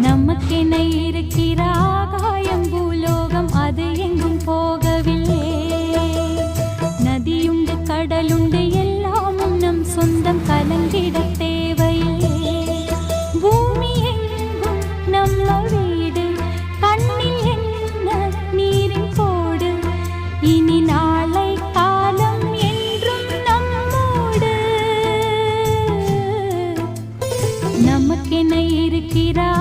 நமக்கென இருக்கிற ஆகாயம் பூலோகம் அது எங்கும் போகவில்லை. நதியுண்டு கடலுண்டு எல்லாமும் நம் சொந்தம், கலங்கிட தேவையில்லை. பூமி எங்கும் நம்ம வீடு, கண்ணில் என்ன நீரின் கோடு. இனி நாளை காலம் என்றும் நம்மோடு. நமக்கென இருக்கிற